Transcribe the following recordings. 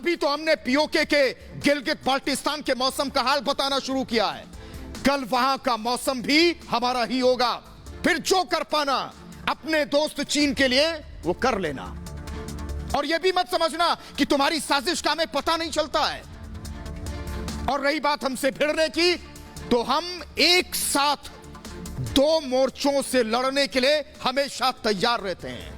अभी तो हमने पीओके के गिलगित बाल्टिस्तान के मौसम का हाल बताना शुरू किया है। कल वहां का मौसम भी हमारा ही होगा। फिर जो कर पाना अपने दोस्त चीन के लिए वो कर लेना। और यह भी मत समझना कि तुम्हारी साजिश का हमें पता नहीं चलता है। और रही बात हमसे भिड़ने की, तो हम एक साथ दो मोर्चों से लड़ने के लिए हमेशा तैयार रहते हैं।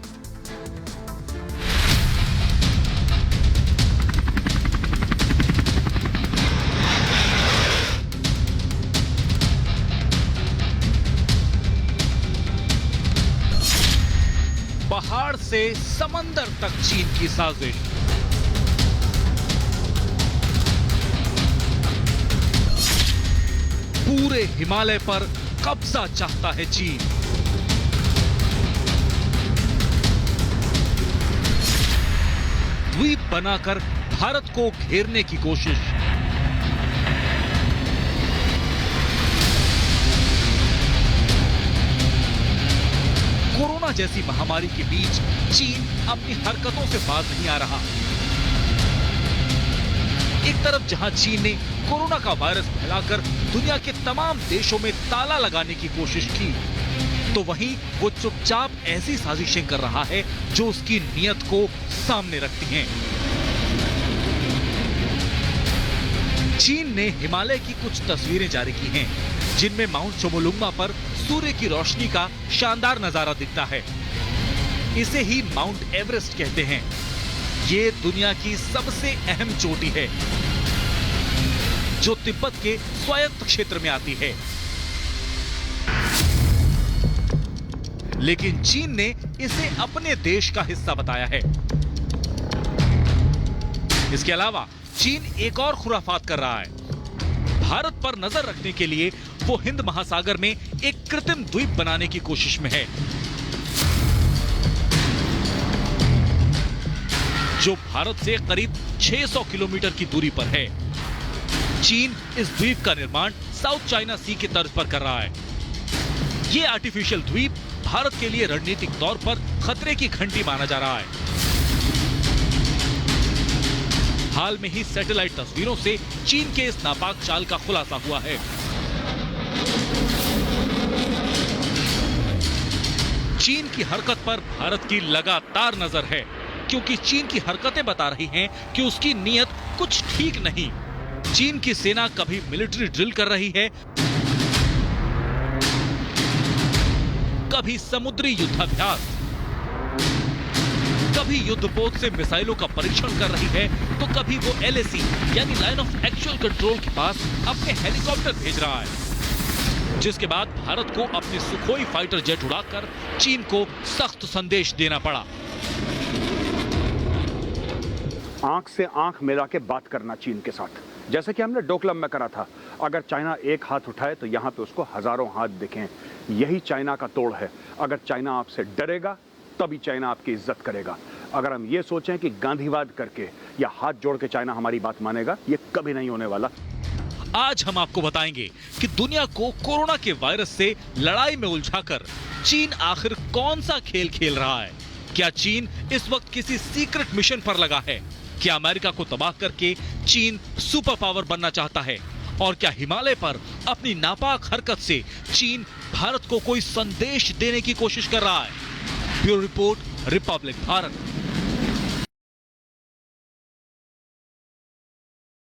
पहाड़ से समंदर तक चीन की साजिश। पूरे हिमालय पर कब्जा चाहता है चीन। द्वीप बनाकर भारत को घेरने की कोशिश। कोरोना जैसी महामारी के बीच चीन अपनी हरकतों से बाज नहीं आ रहा। एक तरफ जहां चीन ने कोरोना का वायरस फैलाकर दुनिया के तमाम देशों में ताला लगाने की कोशिश की, तो वहीं वो चुपचाप ऐसी साजिशें कर रहा है जो उसकी नीयत को सामने रखती हैं। चीन ने हिमालय की कुछ तस्वीरें जारी की हैं, जिनमें माउंट चोमोलुंगमा पर सूर्य की रोशनी का शानदार नजारा दिखता है। इसे ही माउंट एवरेस्ट कहते हैं। ये दुनिया की सबसे अहम चोटी है, जो तिब्बत के स्वायत्त क्षेत्र में आती है। लेकिन चीन ने इसे अपने देश का हिस्सा बताया है। इसके अलावा चीन एक और खुराफात कर रहा है। भारत पर नजर रखने के लिए वो हिंद महासागर में एक कृत्रिम द्वीप बनाने की कोशिश में है, जो भारत से करीब 600 किलोमीटर की दूरी पर है। चीन इस द्वीप का निर्माण साउथ चाइना सी की तर्ज पर कर रहा है। ये आर्टिफिशियल द्वीप भारत के लिए रणनीतिक तौर पर खतरे की घंटी माना जा रहा है। हाल में ही सैटेलाइट तस्वीरों से चीन के इस नापाक चाल का खुलासा हुआ है। चीन की हरकत पर भारत की लगातार नजर है, क्योंकि चीन की हरकतें बता रही हैं कि उसकी नीयत कुछ ठीक नहीं। चीन की सेना कभी मिलिट्री ड्रिल कर रही है, कभी समुद्री युद्धाभ्यास, कभी युद्धपोत से मिसाइलों का परीक्षण कर रही है, तो कभी वो LAC यानी लाइन ऑफ एक्चुअल कंट्रोल के पास अपने हेलीकॉप्टर भेज रहा है, जिसके बाद भारत को अपने सुखोई फाइटर जेट उड़ाकर चीन को सख्त संदेश देना पड़ा। आंख से आंख मिला के बात करना चीन के साथ, जैसे कि हमने डोकलाम में करा था। अगर चाइना एक हाथ उठाए तो यहाँ पे उसको हजारों हाथ दिखें। यही चाइना का तोड़ है। अगर चाइना आपसे डरेगा तभी चाइना आपकी इज्जत करेगा। अगर हम ये सोचें कि गांधीवाद करके या हाथ जोड़ के चाइना हमारी बात मानेगा, ये कभी नहीं होने वाला। आज हम आपको बताएंगे कि दुनिया को कोरोना के वायरस से लड़ाई में उलझाकर चीन आखिर कौन सा खेल खेल रहा है। क्या चीन इस वक्त किसी सीक्रेट मिशन पर लगा है? क्या अमेरिका को तबाह करके चीन सुपर पावर बनना चाहता है? और क्या हिमालय पर अपनी नापाक हरकत से चीन भारत को कोई संदेश देने की कोशिश कर रहा है? Bureau report, Republic Bharat.